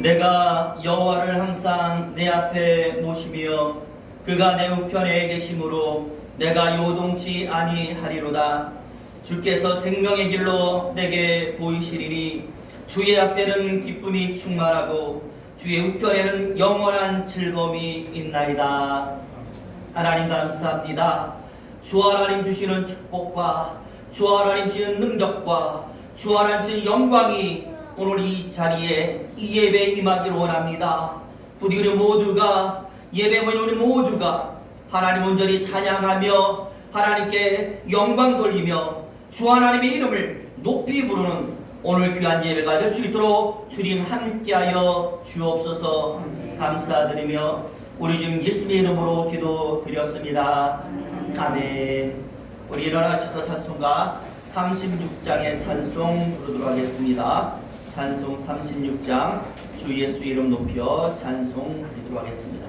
내가 여호와를 항상 내 앞에 모시며 그가 내 우편에 계심으로 내가 요동치 아니하리로다. 주께서 생명의 길로 내게 보이시리니 주의 앞에는 기쁨이 충만하고 주의 우편에는 영원한 즐거움이 있나이다. 하나님 감사합니다. 주 하나님 주시는 축복과 주 하나님 주시는 능력과 주 하나님 주시는 영광이 오늘 이 자리에 이 예배에 임하기를 원합니다. 부디 우리 모두가 예배 모인 우리 모두가 하나님 온전히 찬양하며 하나님께 영광 돌리며 주 하나님의 이름을 높이 부르는 오늘 귀한 예배가 될 수 있도록 주님 함께하여 주옵소서. 감사드리며 우리 지금 예수님의 이름으로 기도드렸습니다. 아멘. 우리 일어나셔서 찬송가 36장의 찬송 부르도록 하겠습니다. 찬송 36장 주 예수 이름 높여 찬송 드리도록 하겠습니다.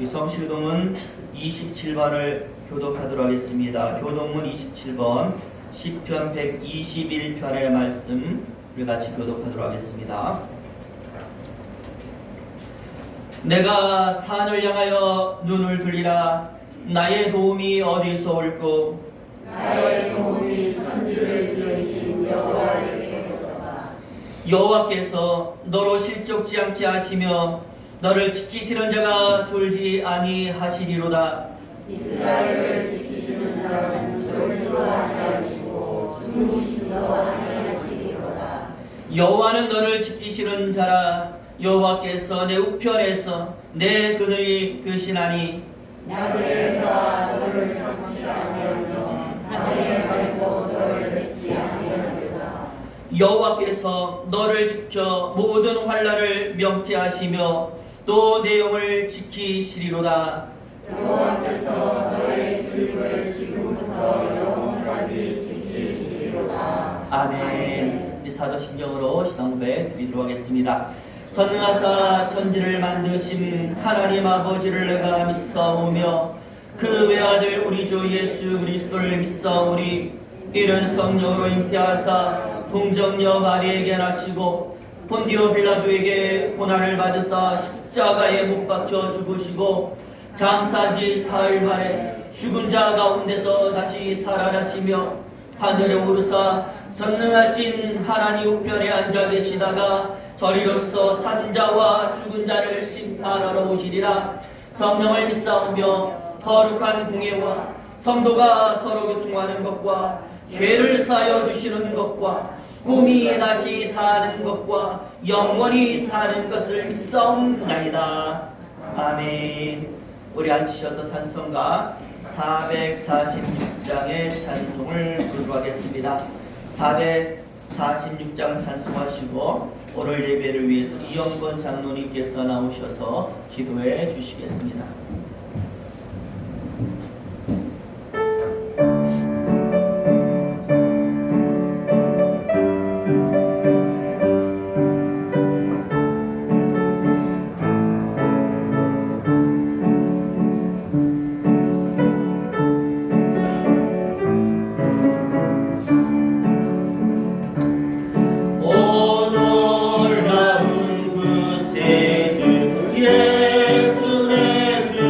성시교동문 27번을 교독하도록 하겠습니다. 교동문 27번 시편 121편의 말씀 우리 같이 교독하도록 하겠습니다. 내가 산을 향하여 눈을 들리라. 나의 도움이 어디서 올꼬? 나의 도움이 천지를 지으신 여호와께로다. 여호와께서 너로 실족지 않게 하시며 너를 지키시는 자가 졸지 아니하시리로다. 이스라엘을 지키시는 자는 졸지도 아니하시고 주무시지도 아니하시리로다. 여호와는 너를 지키시는 자라. 여호와께서 내 우편에서 내 그늘이 되시나니 낮에 해가 너를 상실하며 밤에 밝고 너를 뵙지 아니하리로다. 여호와께서 너를 지켜 모든 환난을 명쾌하시며 또 내 영을 지키시리로다. 여호와께서 너의 출입을 지금부터 영원까지 지키시리로다. 아멘. 이 사도신경으로 신앙고백 드리도록 하겠습니다. 전능하사 천지를 만드신 하나님 아버지를 내가 믿사오며 그 외아들 우리 주 예수 그리스도를 믿사오니 이른 성령으로 잉태하사 공정녀 마리에게 나시고 본디오 빌라도에게 고난을 받으사 십자가에 못 박혀 죽으시고 장사한 지 사흘 만에 죽은 자 가운데서 다시 살아나시며 하늘에 오르사 전능하신 하나님 우편에 앉아 계시다가 저리로서 산자와 죽은 자를 심판하러 오시리라. 성령을 믿사오며 거룩한 공예와 성도가 서로 교통하는 것과 죄를 사여 주시는 것과 몸이 다시 사는 것과 영원히 사는 것을 믿사옵나이다. 아멘. 우리 앉으셔서 찬송가 446장의 찬송을 부르도록 하겠습니다. 446장 찬송하시고 오늘 예배를 위해서 이영권 장로님께서 나오셔서 기도해 주시겠습니다. 예수 내 주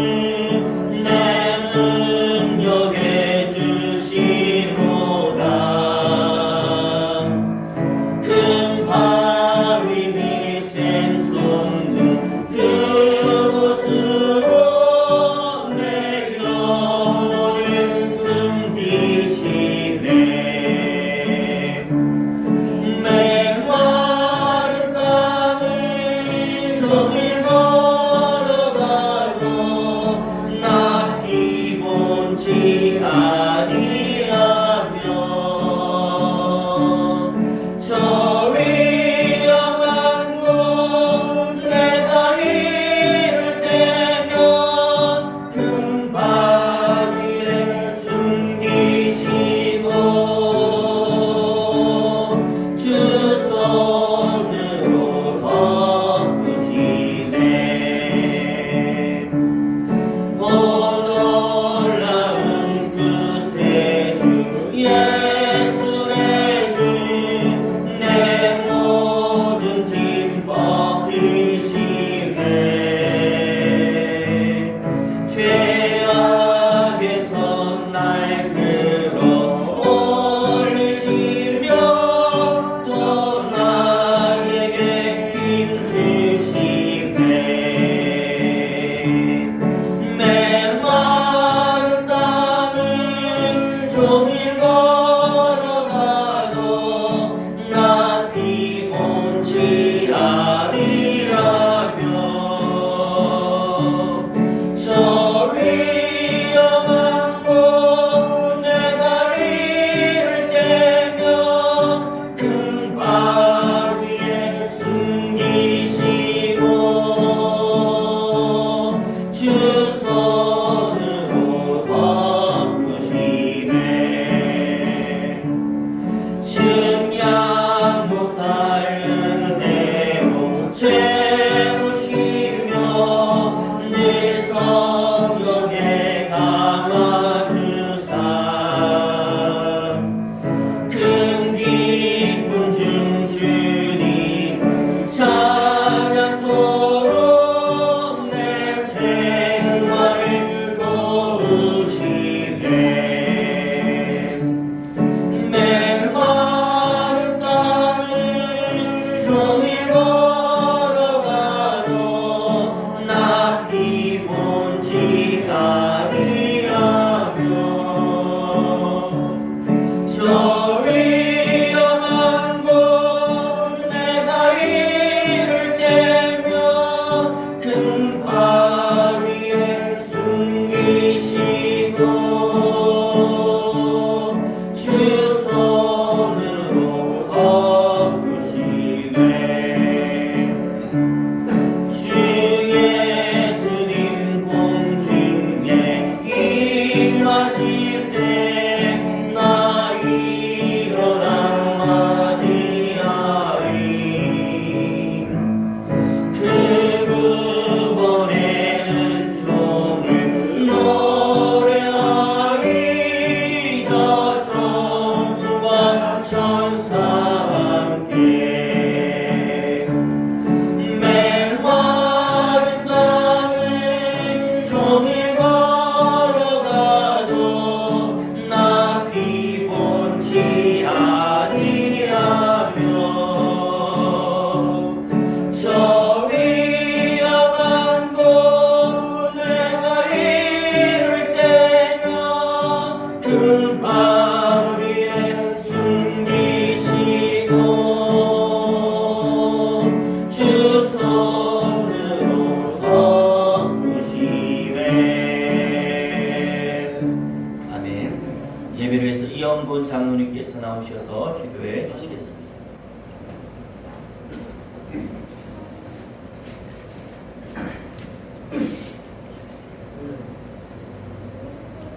원돈 장로님께서 나오셔서 기도해 주시겠습니다.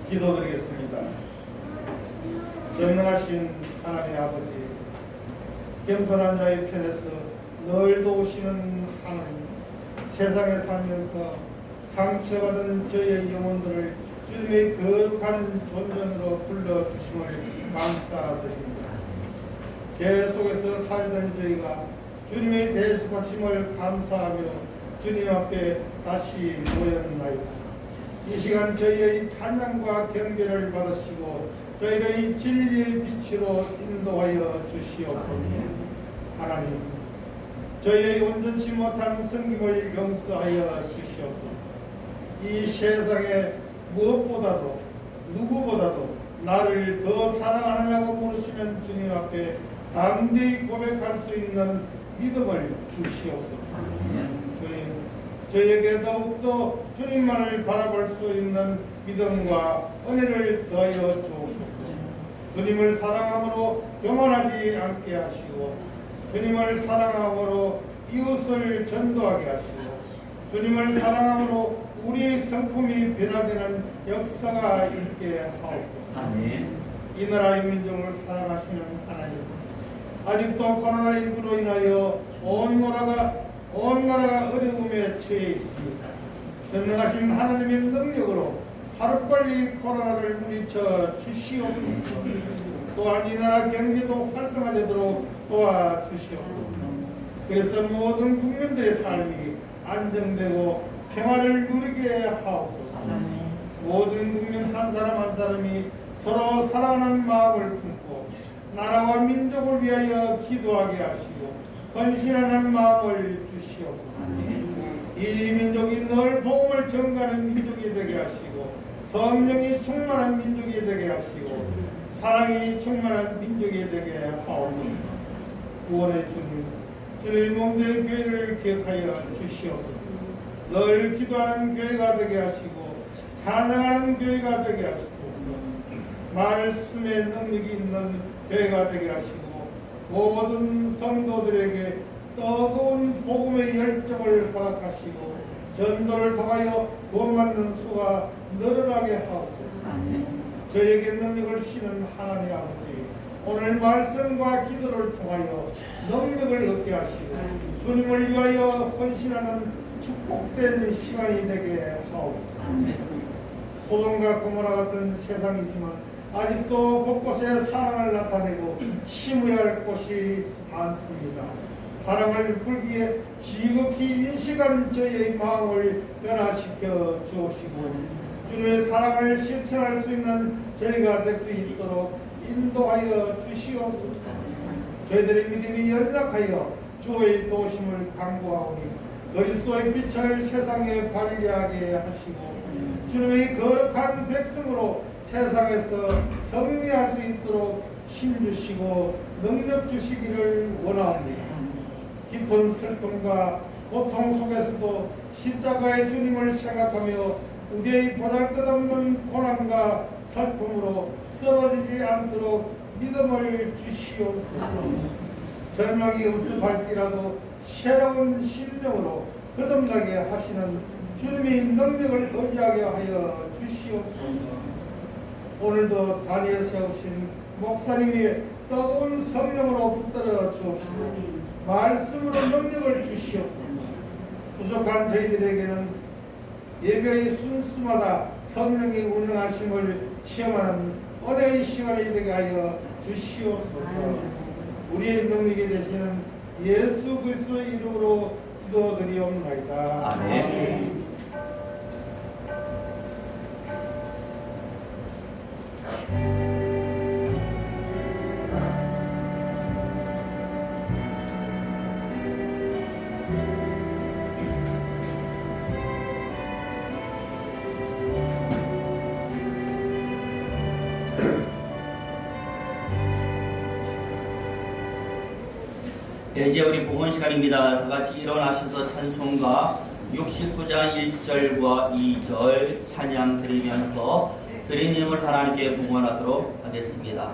기도드리겠습니다. 전능하신 하나님 아버지, 겸손한 자의 편에서 늘 도우시는 하나님, 세상에 살면서 상처받은 저희의 영혼들을 주님의 거룩한 존전으로 불러주심을 감사드립니다. 죄 속에서 살던 저희가 주님의 대속하심을 감사하며 주님 앞에 다시 모였나이다. 이 시간 저희의 찬양과 경배를 받으시고 저희를 이 진리의 빛으로 인도하여 주시옵소서. 하나님, 저희의 온전치 못한 섬김을 용서하여 주시옵소서. 이 세상에 무엇보다도 누구보다도 나를 더 사랑하느냐고 물으시는 주님 앞에 담대히 고백할 수 있는 믿음을 주시옵소서. 주님, 저희에게 더욱더 주님만을 바라볼 수 있는 믿음과 은혜를 더하여 주옵소서. 주님을 사랑함으로 교만하지 않게 하시고, 주님을 사랑함으로 이웃을 전도하게 하시고, 주님을 사랑함으로 우리의 성품이 변화되는 역사가 있게 하옵소서. 아멘. 이 나라의 민족을 사랑하시는 하나님, 아직도 코로나19로 인하여 온 나라가 어려움에 처해 있습니다. 전능하신 하나님의 능력으로 하루빨리 코로나를 물리쳐 주시옵소서. 또한 이 나라 경제도 활성화되도록 도와주시옵소서. 그래서 모든 국민들의 삶이 안정되고 평화를 누리게 하옵소서. 모든 국민 한 사람 한 사람이 서로 사랑하는 마음을 품고 나라와 민족을 위하여 기도하게 하시고 헌신하는 마음을 주시옵소서. 이 민족이 늘 복음을 전가하는 민족이 되게 하시고, 성령이 충만한 민족이 되게 하시고, 사랑이 충만한 민족이 되게 하옵소서. 구원의 주님, 주의 몸된 교회를 기억하여 주시옵소서. 늘 기도하는 교회가 되게 하시고 찬양하는 교회가 되게 하시옵소서. 말씀의 능력이 있는 교회가 되게 하시고 모든 성도들에게 뜨거운 복음의 열정을 허락하시고 전도를 통하여 구원받는 수가 늘어나게 하옵소서. 저에게 능력을 주시는 하나님 아버지, 오늘 말씀과 기도를 통하여 능력을 얻게 하시고 주님을 위하여 헌신하는 축복된 시간이 되게 하옵소서. 소돔과 고모라 같은 세상이지만 아직도 곳곳에 사랑을 나타내고 심어야 할 곳이 많습니다. 사랑을 베풀기에 지극히 인식한 저희의 마음을 변화시켜 주옵시고 주님의 사랑을 실천할 수 있는 저희가 될 수 있도록 인도하여 주시옵소서. 저희들의 믿음이 연약하여 주의 도심을 강구하오니 그리스도의 빛을 세상에 발휘하게 하시고 주님의 거룩한 백성으로 세상에서 승리할 수 있도록 힘주시고 능력 주시기를 원합니다. 깊은 슬픔과 고통 속에서도 십자가의 주님을 생각하며 우리의 보잘것없는 고난과 슬픔으로 쓰러지지 않도록 믿음을 주시옵소서. 절망이 없을지라도 새로운 심령으로 거듭나게 하시는 주님의 능력을 의지하게 하여 주시옵소서. 오늘도 다리에 세우신 목사님이 뜨거운 성령으로 붙들어 주옵시고 말씀으로 능력을 주시옵소서. 부족한 저희들에게는 예배의 순수마다 성령의 운행하심을 체험하는 은혜의 시간이 되게 하여 주시옵소서. 우리의 능력이 되시는 예수 그리스도의 이름으로 기도드리옵나이다. 아멘. 네, 이제 우리 복원 시간입니다. 다 같이 일어나셔서 찬송가 69장 1절과 2절 찬양 드리면서 드린 이름을 하나님께 복원하도록 하겠습니다.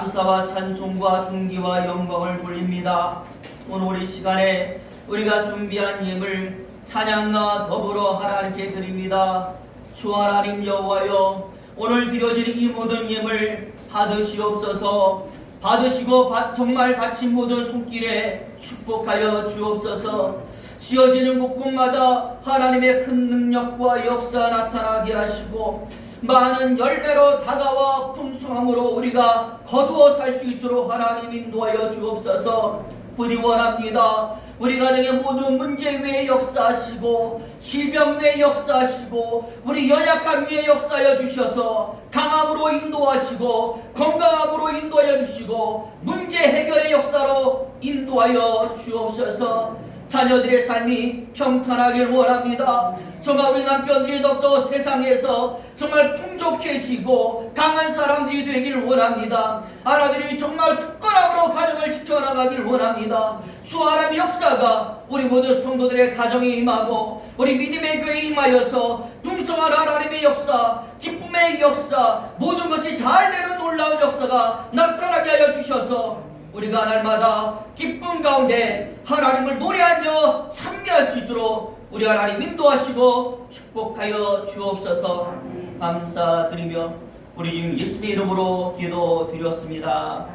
감사와 찬송과 존귀와 영광을 돌립니다. 오늘 이 시간에 우리가 준비한 예물 찬양과 더불어 하나님께 드립니다. 주 하나님 여호와여, 오늘 드려질 이 모든 예물 받으시옵소서. 받으시고 정말 바친 모든 손길에 축복하여 주옵소서. 지어지는 곳곳마다 하나님의 큰 능력과 역사 나타나게 하시고 많은 열매로 다가와 풍성함으로 우리가 거두어 살 수 있도록 하나님 인도하여 주옵소서. 부디 원합니다. 우리 가정의 모든 문제 위에 역사하시고 질병 위에 역사하시고 우리 연약함 위에 역사하여 주셔서 강함으로 인도하시고 건강함으로 인도하여 주시고 문제 해결의 역사로 인도하여 주옵소서. 자녀들의 삶이 평탄하길 원합니다. 정말 우리 남편들이 더욱더 세상에서 정말 풍족해지고 강한 사람들이 되길 원합니다. 아라들이 정말 굳건함으로 가정을 지켜나가길 원합니다. 주 하나님의 역사가 우리 모든 성도들의 가정에 임하고 우리 믿음의 교회에 임하여서 풍성한 하나님의 역사, 기쁨의 역사, 모든 것이 잘 되는 놀라운 역사가 나타나게 하여 주셔서 우리가 날마다 기쁨 가운데 하나님을 노래하며 찬미할 수 있도록 우리 하나님 인도하시고 축복하여 주옵소서. 감사드리며 우리 지금 예수님의 이름으로 기도드렸습니다.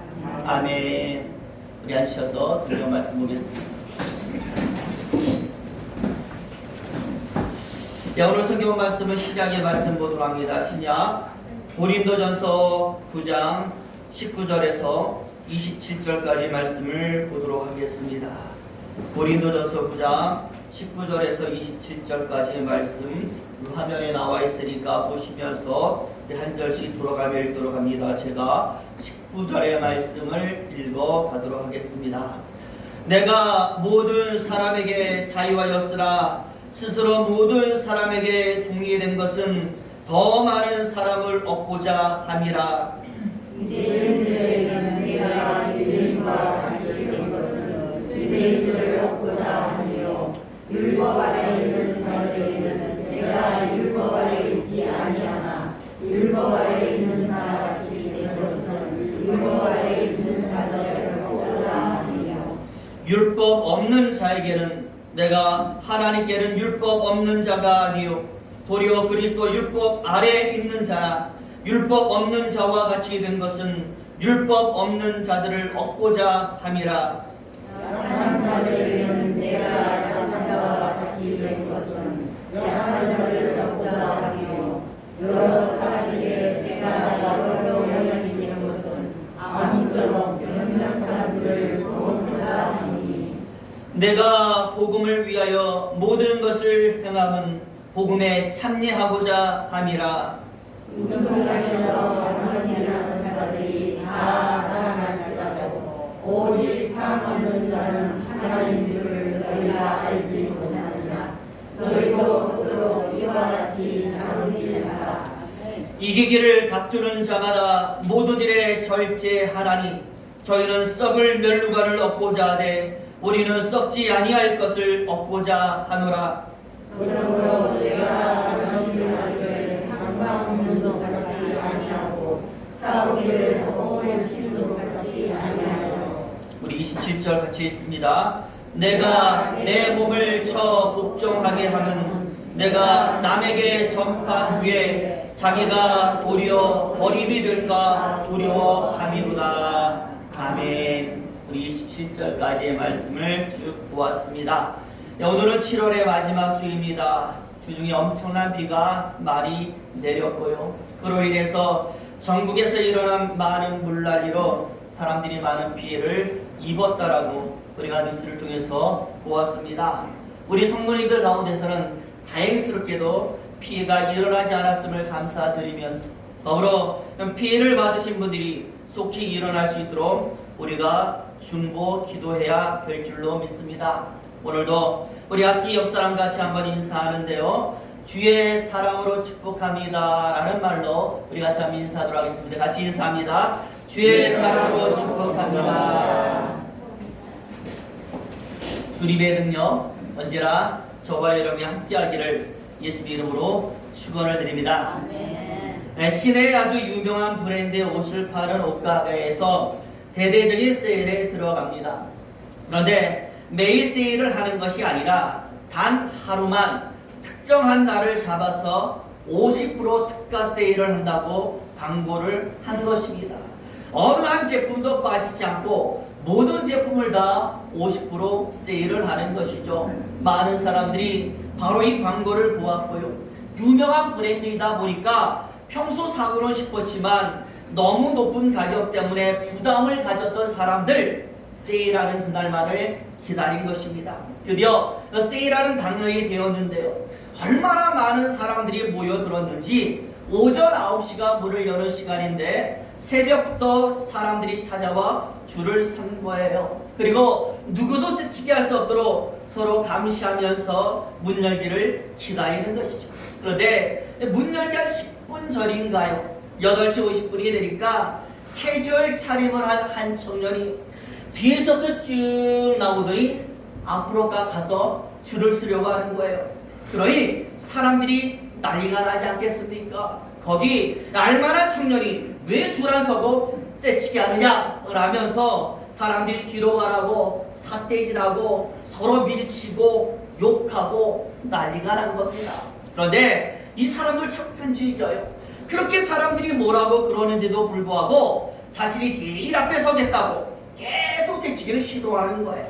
아멘. 우리 앉으셔서 성경 말씀 보겠습니다. 오늘 성경 말씀은 신약의 말씀 보도록 합니다. 신약 고린도전서 9장 19절에서 27절까지 말씀을 보도록 하겠습니다. 고린도전서 9장 19절에서 27절까지 말씀 화면에 나와 있으니까 보시면서 한 절씩 돌아가며 읽도록 합니다. 제가 19절의 말씀을 읽어 가도록 하겠습니다. 내가 모든 사람에게 자유하였으나 스스로 모든 사람에게 종이 된 것은 더 많은 사람을 얻고자 함이라. 유대인들에게는 내가 유대인과 같이 된 것은 유대인들을 얻고자 하며 율법 아래 있는 자들에게는 내가 율법 아래 있지 아니하나 율법 아래 있는 자와 같이 된 것은 율법 아래 있는 자들을 얻고자 하며 율법 없는 자에게는 내가 하나님께는 율법 없는 자가 아니요 도리어 그리스도 율법 아래에 있는 자나 율법 없는 자와 같이 된 것은 율법 없는 자들을 얻고자 함이라. 약한 자들에게는 내가 약한 자와 같이 된 것은 약한 자를 얻고자 하며 여러 사람에게 내가 여러 모양이 된 것은 아무쪼록 몇몇 사람들을 구원하라 하니 내가 복음을 위하여 모든 것을 행함은 복음에 참여하고자 함이라. 운동장에서 방문하는 자들이 다 살아날지라도 오직 상 얻는 자는 하나인 줄을 너희가 알지 못하느냐. 너희도 그토록 이와 같이 나누지 마라. 이기기를 다투는 자마다 모든 일에 절제하라니 저희는 썩을 멸루관을 얻고자 하되 우리는 썩지 아니할 것을 얻고자 하노라. 그러므로 내가 너희를 한방 없는 것 같이 아니하고 싸우기를 허공을 치는 것 같이 아니하여. 우리 27절 같이 있습니다. 내가 내 몸을 쳐 복종하게 하면 내가 남에게 전판 후에 자기가 도리어 버림이 될까 두려워함이구나. 아멘. 우리 27절까지의 말씀을 쭉 보았습니다. 오늘은 7월의 마지막 주입니다. 주중에 엄청난 비가 많이 내렸고요. 그로 인해서 전국에서 일어난 많은 물난리로 사람들이 많은 피해를 입었다라고 우리가 뉴스를 통해서 보았습니다. 우리 성도님들 가운데서는 다행스럽게도 피해가 일어나지 않았음을 감사드리면서 더불어 피해를 받으신 분들이 속히 일어날 수 있도록 우리가 중보 기도해야 될 줄로 믿습니다. 오늘도 우리 앞뒤 옆 사람 같이 한번 인사하는데요. 주의 사랑으로 축복합니다 라는 말로 우리 같이 한번 인사하도록 하겠습니다. 같이 인사합니다. 주의 사랑으로 축복합니다. 주님의 능력 언제나 저와 여러분이 함께하기를 예수 이름으로 축원을 드립니다. 아멘. 시내의 아주 유명한 브랜드의 옷을 파는 옷가게에서 대대적인 세일에 들어갑니다. 그런데 매일 세일을 하는 것이 아니라 단 하루만 특정한 날을 잡아서 50% 특가 세일을 한다고 광고를 한 것입니다. 어느 한 제품도 빠지지 않고 모든 제품을 다 50% 세일을 하는 것이죠. 많은 사람들이 바로 이 광고를 보았고요. 유명한 브랜드이다 보니까 평소 사고는 싶었지만 너무 높은 가격 때문에 부담을 가졌던 사람들, 세일하는 그날만을 기다린 것입니다. 드디어 세일하는 당일이 되었는데요. 얼마나 많은 사람들이 모여들었는지 오전 9시가 문을 여는 시간인데 새벽부터 사람들이 찾아와 줄을 선 거예요. 그리고 누구도 스치게 할 수 없도록 서로 감시하면서 문 열기를 기다리는 것이죠. 그런데 문 열기 한 10분 전인가요? 8시 50분이 되니까 캐주얼 차림을 한 청년이 뒤에서도 쭉 나오더니 앞으로 가서 줄을 서려고 하는 거예요. 그러니 사람들이 난리가 나지 않겠습니까? 거기 알만한 청년이 왜 줄 안 서고 새치기 하느냐 라면서 사람들이 뒤로 가라고 삿대질하고 서로 밀치고 욕하고 난리가 난 겁니다. 그런데 이 사람들 참 끈질겨요. 그렇게 사람들이 뭐라고 그러는데도 불구하고 자신이 제일 앞에 서겠다고 계속 새치기를 시도하는 거예요.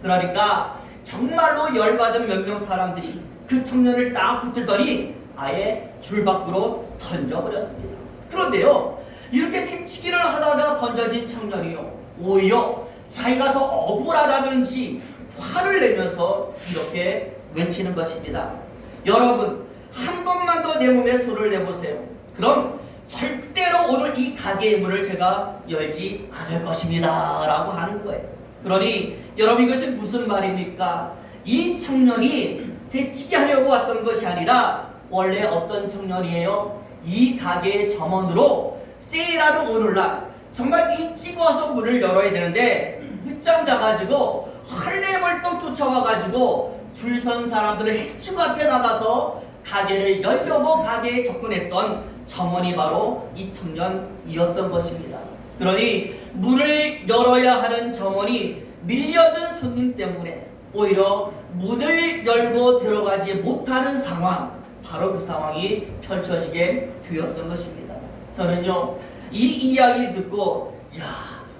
그러니까 정말로 열받은 몇 명 사람들이 그 청년을 딱 붙들더니 아예 줄 밖으로 던져버렸습니다. 그런데요, 이렇게 새치기를 하다가 던져진 청년이요, 오히려 자기가 더 억울하다든지 화를 내면서 이렇게 외치는 것입니다. 여러분, 한 번만 더 내 몸에 손을 내보세요. 그럼 절대로 오늘 이 가게의 문을 제가 열지 않을 것입니다 라고 하는 거예요. 그러니 여러분, 이것이 무슨 말입니까? 이 청년이 새치기 하려고 왔던 것이 아니라 원래 어떤 청년이에요? 이 가게의 점원으로 세일하는 오늘날 정말 일찍 와서 문을 열어야 되는데 늦잠 자가지고 헐레벌떡 쫓아와가지고 줄 선 사람들을 해치고 앞에 나가서 가게를 열려고 가게에 접근했던 점원이 바로 이 청년이었던 것입니다. 그러니 문을 열어야 하는 점원이 밀려든 손님 때문에 오히려 문을 열고 들어가지 못하는 상황, 바로 그 상황이 펼쳐지게 되었던 것입니다. 저는요, 이 이야기를 듣고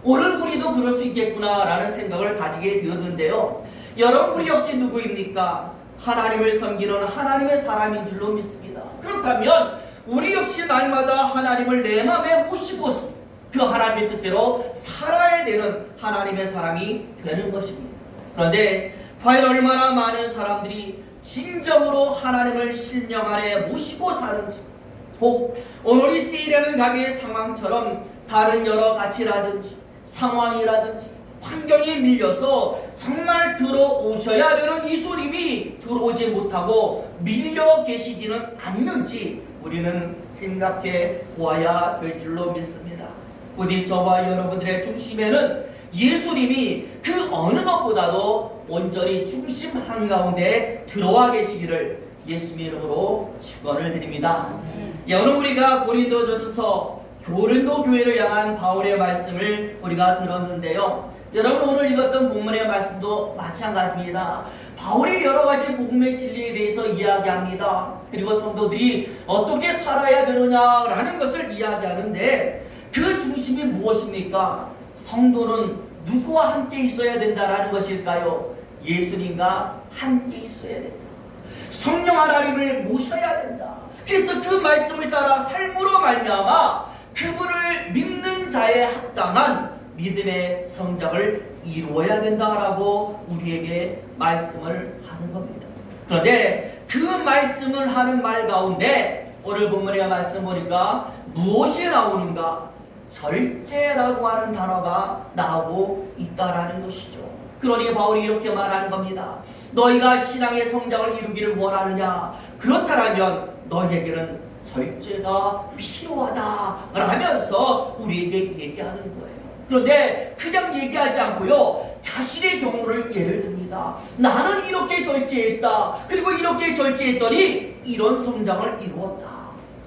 오늘 우리도 그럴 수 있겠구나 라는 생각을 가지게 되었는데요. 여러분, 우리 역시 누구입니까? 하나님을 섬기는 하나님의 사람인 줄로 믿습니다. 그렇다면 우리 역시 날마다 하나님을 내 마음에 모시고 그 하나님의 뜻대로 살아야 되는 하나님의 사람이 되는 것입니다. 그런데 과연 얼마나 많은 사람들이 진정으로 하나님을 신령 안에 모시고 사는지, 혹 오늘 이 세일하는 가게의 상황처럼 다른 여러 가치라든지 상황이라든지 환경에 밀려서 정말 들어오셔야 되는 예수님이 들어오지 못하고 밀려 계시지는 않는지 우리는 생각해 보아야 될 줄로 믿습니다. 부디 저와 여러분들의 중심에는 예수님이 그 어느 것보다도 온전히 중심 한가운데 들어와 계시기를 예수님의 이름으로 축원을 드립니다. 오늘 우리가 고린도전서 고린도 교회를 향한 바울의 말씀을 우리가 들었는데요. 여러분, 오늘 읽었던 본문의 말씀도 마찬가지입니다. 바울이 여러 가지 복음의 진리에 대해서 이야기합니다. 그리고 성도들이 어떻게 살아야 되느냐라는 것을 이야기하는데 그 중심이 무엇입니까? 성도는 누구와 함께 있어야 된다라는 것일까요? 예수님과 함께 있어야 된다. 성령 하나님을 모셔야 된다. 그래서 그 말씀을 따라 삶으로 말미암아 그분을 믿는 자에 합당한 믿음의 성장을 이루어야 된다라고 우리에게 말씀을 하는 겁니다. 그런데 그 말씀을 하는 말 가운데 오늘 본문의 말씀 보니까 무엇이 나오는가? 절제라고 하는 단어가 나오고 있다라는 것이죠. 그러니 바울이 이렇게 말하는 겁니다. 너희가 신앙의 성장을 이루기를 원하느냐? 그렇다면 너희에게는 절제가 필요하다 라면서 우리에게 얘기하는 거예요. 그런데 그냥 얘기하지 않고요, 자신의 경우를 예를 듭니다. 나는 이렇게 절제했다. 그리고 이렇게 절제했더니 이런 성장을 이루었다.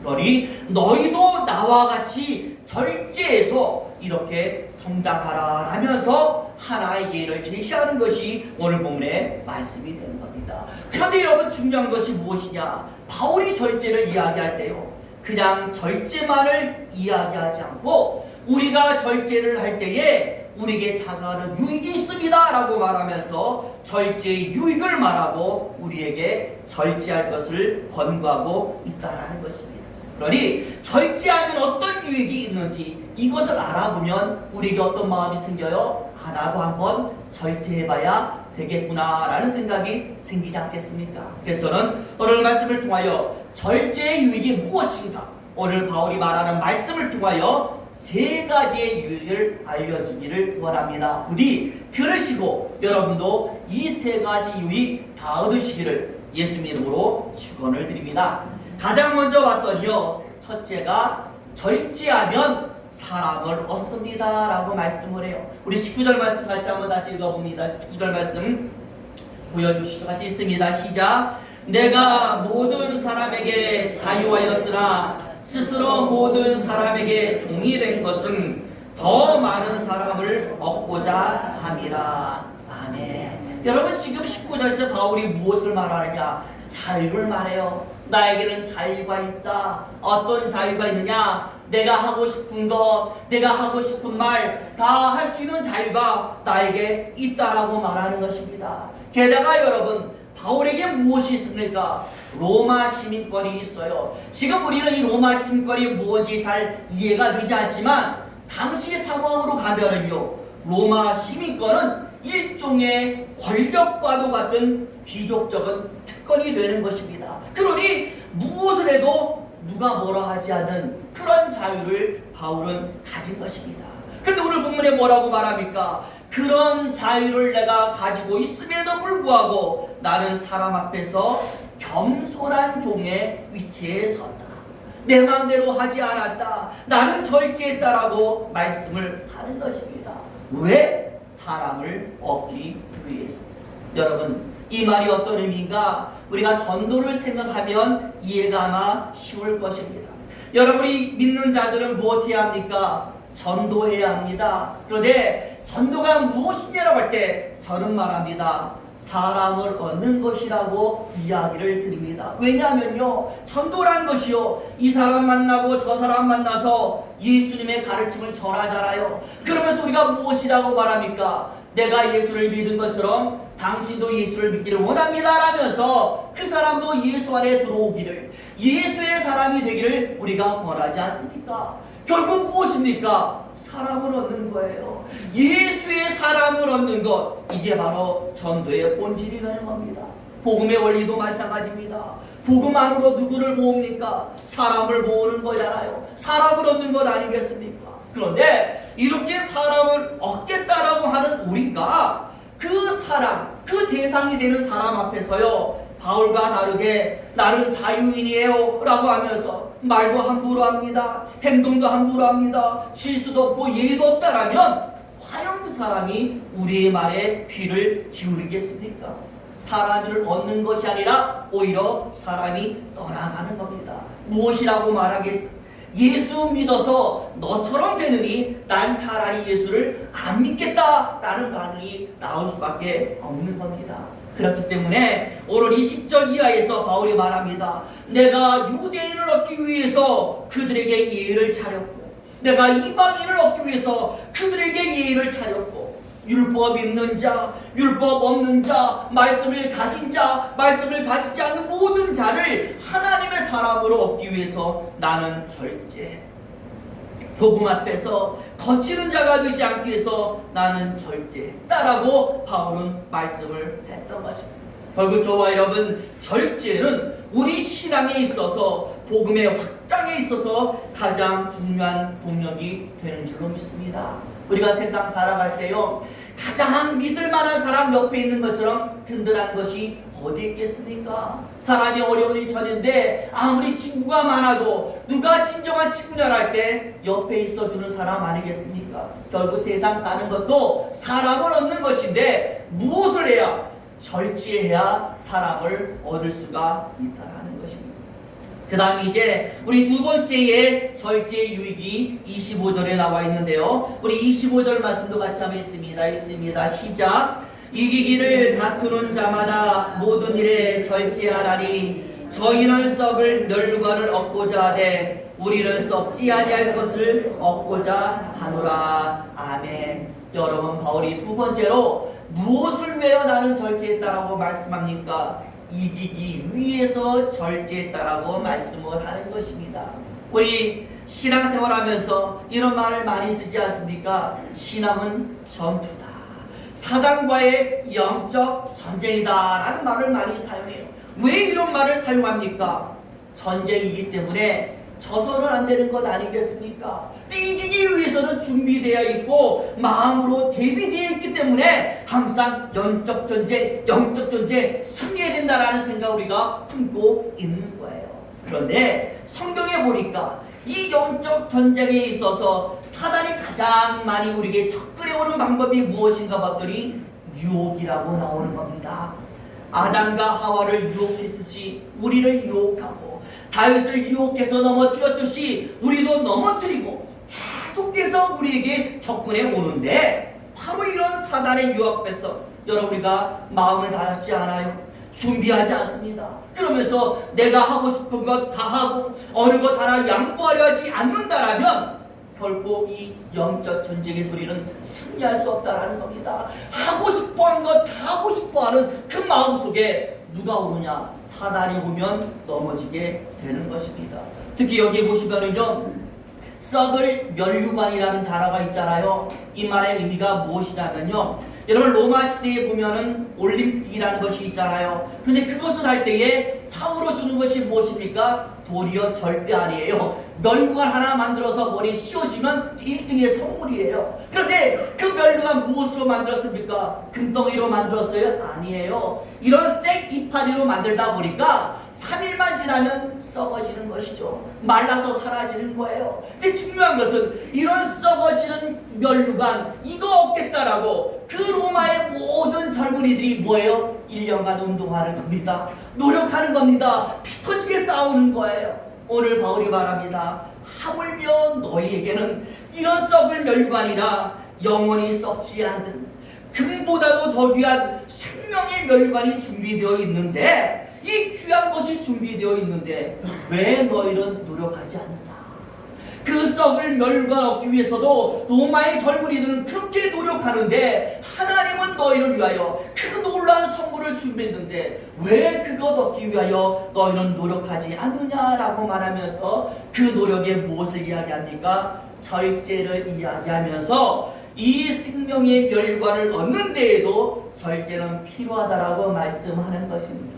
그러니 너희도 나와 같이 절제해서 이렇게 성장하라 라면서 하나의 예를 제시하는 것이 오늘 본문의 말씀이 되는 겁니다. 그런데 여러분, 중요한 것이 무엇이냐? 바울이 절제를 이야기할 때요, 그냥 절제만을 이야기하지 않고 우리가 절제를 할 때에 우리에게 다가오는 유익이 있습니다 라고 말하면서 절제의 유익을 말하고 우리에게 절제할 것을 권고하고 있다는 것입니다. 그러니 절제하면 어떤 유익이 있는지 이것을 알아보면 우리에게 어떤 마음이 생겨요? 나도 한번 절제해봐야 되겠구나 라는 생각이 생기지 않겠습니까? 그래서 저는 오늘 말씀을 통하여 절제의 유익이 무엇인가, 오늘 바울이 말하는 말씀을 통하여 세 가지의 유익을 알려주기를 원합니다. 부디 들으시고 여러분도 이 세 가지 유익 다 얻으시기를 예수님 이름으로 축원을 드립니다. 가장 먼저 봤더니요, 첫째가 절제하면 사람을 얻습니다 라고 말씀을 해요. 우리 19절 말씀 같이 한번 다시 읽어봅니다. 19절 말씀 보여주시죠. 같이 있습니다. 시작. 내가 모든 사람에게 자유하였으나 스스로 모든 사람에게 종이 된 것은 더 많은 사람을 얻고자 함이라. 아멘. 여러분, 지금 19절에서 바울이 무엇을 말하느냐? 자유를 말해요. 나에게는 자유가 있다. 어떤 자유가 있느냐? 내가 하고 싶은 것, 내가 하고 싶은 말 다 할 수 있는 자유가 나에게 있다라고 말하는 것입니다. 게다가 여러분, 바울에게 무엇이 있습니까? 로마 시민권이 있어요. 지금 우리는 이 로마 시민권이 뭔지 잘 이해가 되지 않지만 당시 상황으로 가면은요, 로마 시민권은 일종의 권력과도 같은 귀족적인 특권이 되는 것입니다. 그러니 무엇을 해도 누가 뭐라 하지 않는 그런 자유를 바울은 가진 것입니다. 그런데 오늘 본문에 뭐라고 말합니까? 그런 자유를 내가 가지고 있음에도 불구하고 나는 사람 앞에서 겸손한 종의 위치에 섰다. 내 마음대로 하지 않았다. 나는 절제했다라고 말씀을 하는 것입니다. 왜? 사람을 얻기 위해서. 여러분, 이 말이 어떤 의미인가? 우리가 전도를 생각하면 이해가 아마 쉬울 것입니다. 여러분이 믿는 자들은 무엇해야 합니까? 전도해야 합니다. 그런데 전도가 무엇이냐라고 할 때 저는 말합니다. 사람을 얻는 것이라고 이야기를 드립니다. 왜냐하면요, 전도라는 것이요, 이 사람 만나고 저 사람 만나서 예수님의 가르침을 전하잖아요. 그러면서 우리가 무엇이라고 말합니까? 내가 예수를 믿은 것처럼 당신도 예수를 믿기를 원합니다 라면서 그 사람도 예수 안에 들어오기를, 예수의 사람이 되기를 우리가 권하지 않습니까? 결국 무엇입니까? 사람을 얻는 거예요. 예수의 사람을 얻는 것, 이게 바로 전도의 본질이 되는 겁니다. 복음의 원리도 마찬가지입니다. 복음 안으로 누구를 모읍니까? 사람을 모으는 거잖아요. 사람을 얻는 것 아니겠습니까? 그런데 이렇게 사람을 얻겠다라고 하는 우리가 그 사람, 그 대상이 되는 사람 앞에서요, 바울과 다르게 나는 자유인이에요 라고 하면서 말도 함부로 합니다. 행동도 함부로 합니다. 질수도 없고 예의도 없다라면 과연 그 사람이 우리의 말에 귀를 기울이겠습니까? 사람을 얻는 것이 아니라 오히려 사람이 떠나가는 겁니다. 무엇이라고 말하겠습니까? 예수 믿어서 너처럼 되느니 난 차라리 예수를 안 믿겠다라는 반응이 나올 수밖에 없는 겁니다. 그렇기 때문에 오늘 이 10절 이하에서 바울이 말합니다. 내가 유대인을 얻기 위해서 그들에게 예의를 차렸고, 내가 이방인을 얻기 위해서 그들에게 예의를 차렸고, 율법 있는 자, 율법 없는 자, 말씀을 가진 자, 말씀을 가지지 않는 모든 자를 하나님의 사람으로 얻기 위해서 나는 절제해. 복음 앞에서 거치는 자가 되지 않기 위해서 나는 절제했다라고 바울은 말씀을 했던 것입니다. 결국 저와 여러분, 절제는 우리 신앙에 있어서, 복음의 확장에 있어서 가장 중요한 동력이 되는 줄로 믿습니다. 우리가 세상 살아갈 때요, 가장 믿을 만한 사람 옆에 있는 것처럼 든든한 것이 어디 있겠습니까? 사람이 어려운 일처리인데 아무리 친구가 많아도 누가 진정한 친구냐 할 때 옆에 있어주는 사람 아니겠습니까? 결국 세상 사는 것도 사람을 얻는 것인데 무엇을 해야, 절제해야 사람을 얻을 수가 있다는 것입니다. 그 다음에 이제 우리 두 번째의 절제 유익이 25절에 나와 있는데요. 우리 25절 말씀도 같이 한번 읽습니다. 시작. 이기기를 다투는 자마다 모든 일에 절제하라니 저희는 썩을 멸류관을 얻고자 하되 우리를 썩지 아니할 것을 얻고자 하노라. 아멘. 여러분, 바울이 두 번째로 무엇을 위하여 나는 절제했다라고 말씀합니까? 이기기 위해서 절제했다라고 말씀을 하는 것입니다. 우리 신앙생활 하면서 이런 말을 많이 쓰지 않습니까? 신앙은 전투다, 사단과의 영적 전쟁이다 라는 말을 많이 사용해요. 왜 이런 말을 사용합니까? 전쟁이기 때문에 져서는 안 되는 것 아니겠습니까? 이기기 위해서는 준비되어 있고 마음으로 대비되어 있기 때문에 항상 영적 전쟁 승리해야 된다라는 생각을 우리가 품고 있는 거예요. 그런데 성경에 보니까 이 영적 전쟁에 있어서 사단이 가장 많이 우리에게 접근해오는 방법이 무엇인가 봤더니 유혹이라고 나오는 겁니다. 아담과 하와를 유혹했듯이 우리를 유혹하고 다윗을 유혹해서 넘어뜨렸듯이 우리도 넘어뜨리고 계속해서 우리에게 접근해 오는데 바로 이런 사단의 유혹 앞에서 여러분 우리가 마음을 닫지 않아요. 준비하지 않습니다. 그러면서 내가 하고 싶은 것 다 하고 어느 것 하나 양보하려 하지 않는다라면 결국 이 영적 전쟁의 소리는 승리할 수 없다라는 겁니다. 하고 싶어하는 것 다 하고 싶어하는 그 마음속에 누가 오느냐? 사단이 오면 넘어지게 되는 것입니다. 특히 여기 보시면은요, 썩을 멸류관이라는 단어가 있잖아요. 이 말의 의미가 무엇이냐면요, 여러분 로마 시대에 보면은 올림픽이라는 것이 있잖아요. 그런데 그것을 할 때에 상으로 주는 것이 무엇입니까? 도리어 절대 아니에요. 멸류관 하나 만들어서 머리에 씌워주면 1등의 선물이에요. 그런데 그 멸류관 무엇으로 만들었습니까? 금덩이로 만들었어요? 아니에요. 이런 생 이파리로 만들다 보니까 3일만 지나면 썩어지는 것이죠. 말라서 사라지는 거예요. 근데 중요한 것은 이런 썩어지는 멸류관 이거 없겠다라고 그 로마의 모든 젊은이들이 뭐예요? 1년간 운동하는 겁니다. 노력하는 겁니다. 피 터지게 싸우는 거예요. 오늘 바울이 말합니다. 하물며 너희에게는 이런 썩을 멸류관이나 영원히 썩지 않는 금보다도 더 귀한 생명의 멸류관이 준비되어 있는데, 이 귀한 것이 준비되어 있는데 왜 너희는 노력하지 않느냐? 그 썩을 멸류관 얻기 위해서도 로마의 젊은이들은 그렇게 노력하는데 하나님은 너희를 위하여 그 놀라운 선물을 준비했는데 왜 그것 얻기 위하여 너희는 노력하지 않느냐라고 말하면서 그 노력에 무엇을 이야기합니까? 절제를 이야기하면서 이 생명의 멸관을 얻는 데에도 절제는 필요하다라고 말씀하는 것입니다.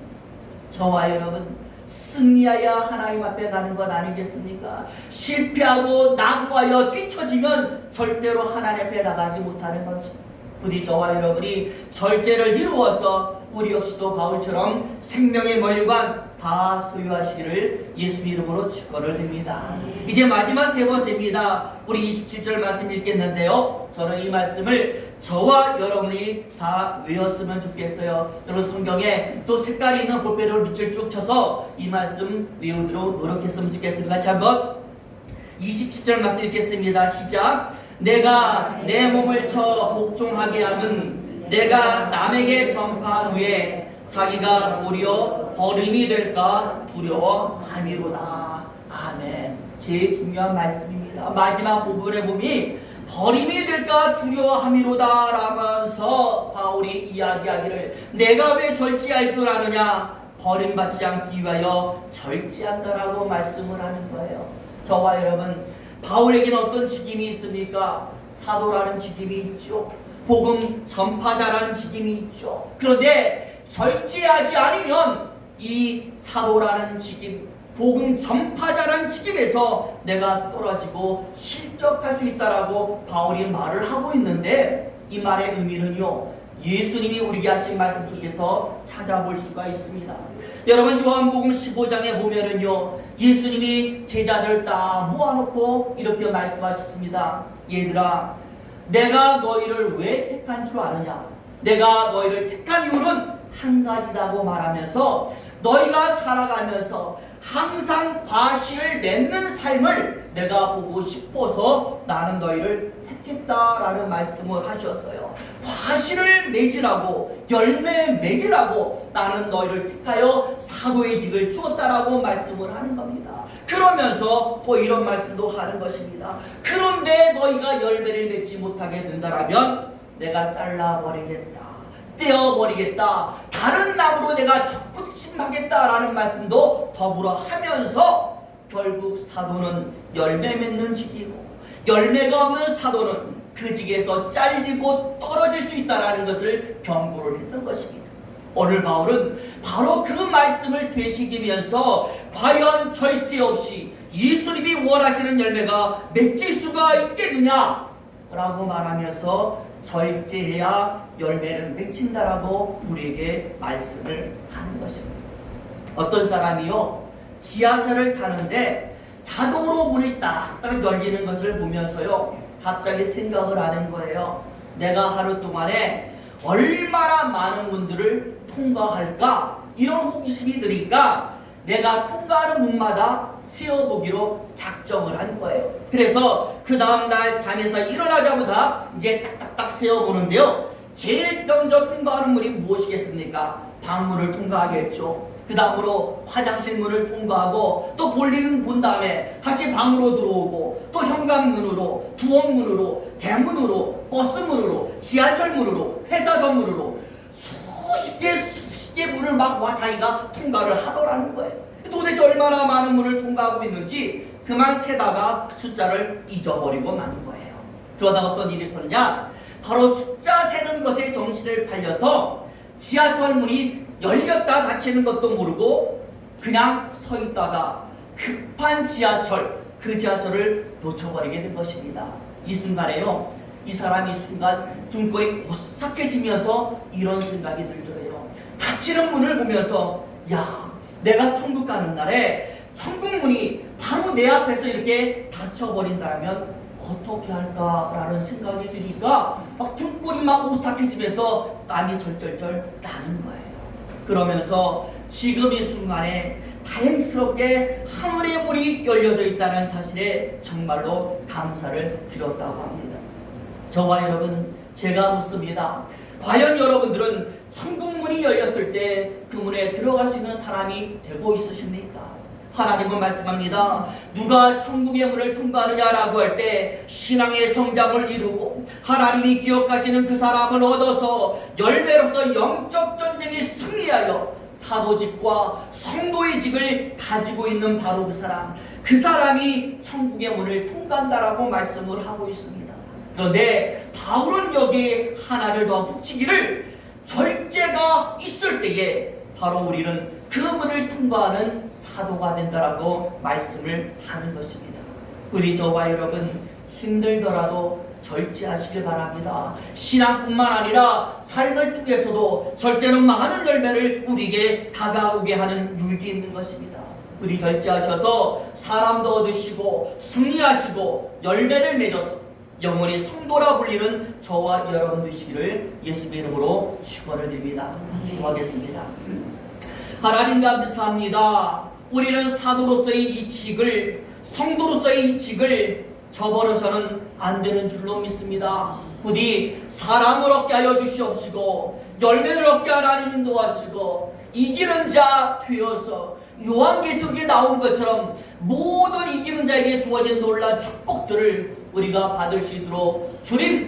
저와 여러분, 승리하여 하나님 앞에 가는 것 아니겠습니까? 실패하고 낙오하여 뒤처지면 절대로 하나님 앞에 나가지 못하는 것입니다. 부디 저와 여러분이 절제를 이루어서 우리 역시도 바울처럼 생명의 멸관 다 소유하시기를 예수 이름으로 축원을 드립니다. 이제 마지막 세 번째입니다. 우리 27절 말씀 읽겠는데요, 저는 이 말씀을 저와 여러분이 다 외웠으면 좋겠어요. 여러분 성경에 또 색깔이 있는 볼펜으로 밑줄 쭉 쳐서 이 말씀 외우도록 노력했으면 좋겠습니다. 같이 한번 27절 말씀 읽겠습니다. 시작. 내가 내 몸을 쳐 복종하게 하면 내가 남에게 전파한 후에 자기가 도리어 버림이 될까 두려워함이로다. 아멘. 제일 중요한 말씀입니다. 마지막 부분에 보면 버림이 될까 두려워함이로다 라면서 바울이 이야기하기를 내가 왜 절제할 줄 아느냐? 버림받지 않기 위하여 절제한다라고 말씀을 하는 거예요. 저와 여러분, 바울에게는 어떤 직임이 있습니까? 사도라는 직임이 있죠. 복음 전파자라는 직임이 있죠. 그런데 절제하지 않으면 이 사도라는 직임, 복음 전파자라는 직임에서 내가 떨어지고 실격할 수 있다라고 바울이 말을 하고 있는데, 이 말의 의미는요, 예수님이 우리에게 하신 말씀 속에서 찾아볼 수가 있습니다. 여러분 요한복음 15장에 보면은요, 예수님이 제자들 다 모아놓고 이렇게 말씀하셨습니다. 얘들아, 내가 너희를 왜 택한 줄 아느냐? 내가 너희를 택한 이유는 한 가지라고 말하면서 너희가 살아가면서 항상 과실을 맺는 삶을 내가 보고 싶어서 나는 너희를 택했다라는 말씀을 하셨어요. 과실을 맺으라고, 열매 맺으라고 나는 너희를 택하여 사도의 직을 주었다라고 말씀을 하는 겁니다. 그러면서 또 이런 말씀도 하는 것입니다. 그런데 너희가 열매를 맺지 못하게 된다라면 내가 잘라버리겠다, 떼어버리겠다, 다른 나무로 내가 접붙임하겠다라는 말씀도 더불어 하면서 결국 사도는 열매 맺는 직이고 열매가 없는 사도는 그 직에서 잘리고 떨어질 수 있다는 것을 경고를 했던 것입니다. 오늘 바울은 바로 그 말씀을 되새기면서 과연 절제 없이 예수님이 원하시는 열매가 맺힐 수가 있겠느냐 라고 말하면서 절제해야 열매는 맺힌다라고 우리에게 말씀을 하는 것입니다. 어떤 사람이요, 지하철을 타는데 자동으로 문이 딱딱 열리는 것을 보면서요 갑자기 생각을 하는 거예요. 내가 하루 동안에 얼마나 많은 문들을 통과할까, 이런 호기심이 드니까 내가 통과하는 문마다 세어보기로 작정을 한 거예요. 그래서 그 다음날 잠에서 일어나자마자 이제 딱딱딱 세어보는데요, 제일 먼저 통과하는 문이 무엇이겠습니까? 방문을 통과하겠죠. 그 다음으로 화장실 문을 통과하고 또 볼일은 본 다음에 다시 방으로 들어오고 또 현관문으로, 부엌문으로, 대문으로, 버스문으로, 지하철문으로, 회사 전문으로 수십 개 문을 막 자기가 통과를 하더라는 거예요. 도대체 얼마나 많은 문을 통과하고 있는지 그만 세다가 숫자를 잊어버리고 마는 거예요. 그러다가 어떤 일이 있었냐, 바로 숫자 세는 것에 정신을 팔려서 지하철 문이 열렸다 닫히는 것도 모르고 그냥 서 있다가 급한 지하철, 그 지하철을 놓쳐버리게 된 것입니다. 이 순간에요, 이 사람이 순간 등골이 오싹해지면서 이런 생각이 들더래요. 닫히는 문을 보면서 야, 내가 천국 가는 날에 천국 문이 바로 내 앞에서 이렇게 닫혀버린다면 어떻게 할까라는 생각이 드니까 막 등골이 막 오싹해지면서 땀이 절절절 나는 거예요. 그러면서 지금 이 순간에 다행스럽게 하늘의 문이 열려져 있다는 사실에 정말로 감사를 드렸다고 합니다. 저와 여러분, 제가 묻습니다. 과연 여러분들은 천국 문이 열렸을 때 그 문에 들어갈 수 있는 사람이 되고 있으십니까? 하나님은 말씀합니다. 누가 천국의 문을 통과하느냐라고 할 때 신앙의 성장을 이루고 하나님이 기억하시는 그 사람을 얻어서 열매로서 영적 전쟁에 승리하여 사도직과 성도의 직을 가지고 있는 바로 그 사람이 천국의 문을 통과한다라고 말씀을 하고 있습니다. 그런데 바울은 여기에 하나를 더 붙이기를, 절제가 있을 때에 바로 우리는 그 문을 통과하는 사도가 된다라고 말씀을 하는 것입니다. 우리 저와 여러분, 힘들더라도 절제하시길 바랍니다. 신앙뿐만 아니라 삶을 통해서도 절제는 많은 열매를 우리에게 다가오게 하는 유익이 있는 것입니다. 우리 절제하셔서 사람도 얻으시고 승리하시고 열매를 맺어서 영원히 성도라 불리는 저와 여러분 되시기를 예수의 이름으로 축원을 드립니다. 기도하겠습니다. 하나님 감사합니다. 우리는 사도로서의 이 직을, 성도로서의 이 직을 저버려서는 안 되는 줄로 믿습니다. 부디 사람을 얻게 하여 주시옵시고 열매를 얻게 하나님 인도하시고 이기는 자 되어서 요한계시록에 나온 것처럼 모든 이기는 자에게 주어진 놀라운 축복들을 우리가 받을 수 있도록 주님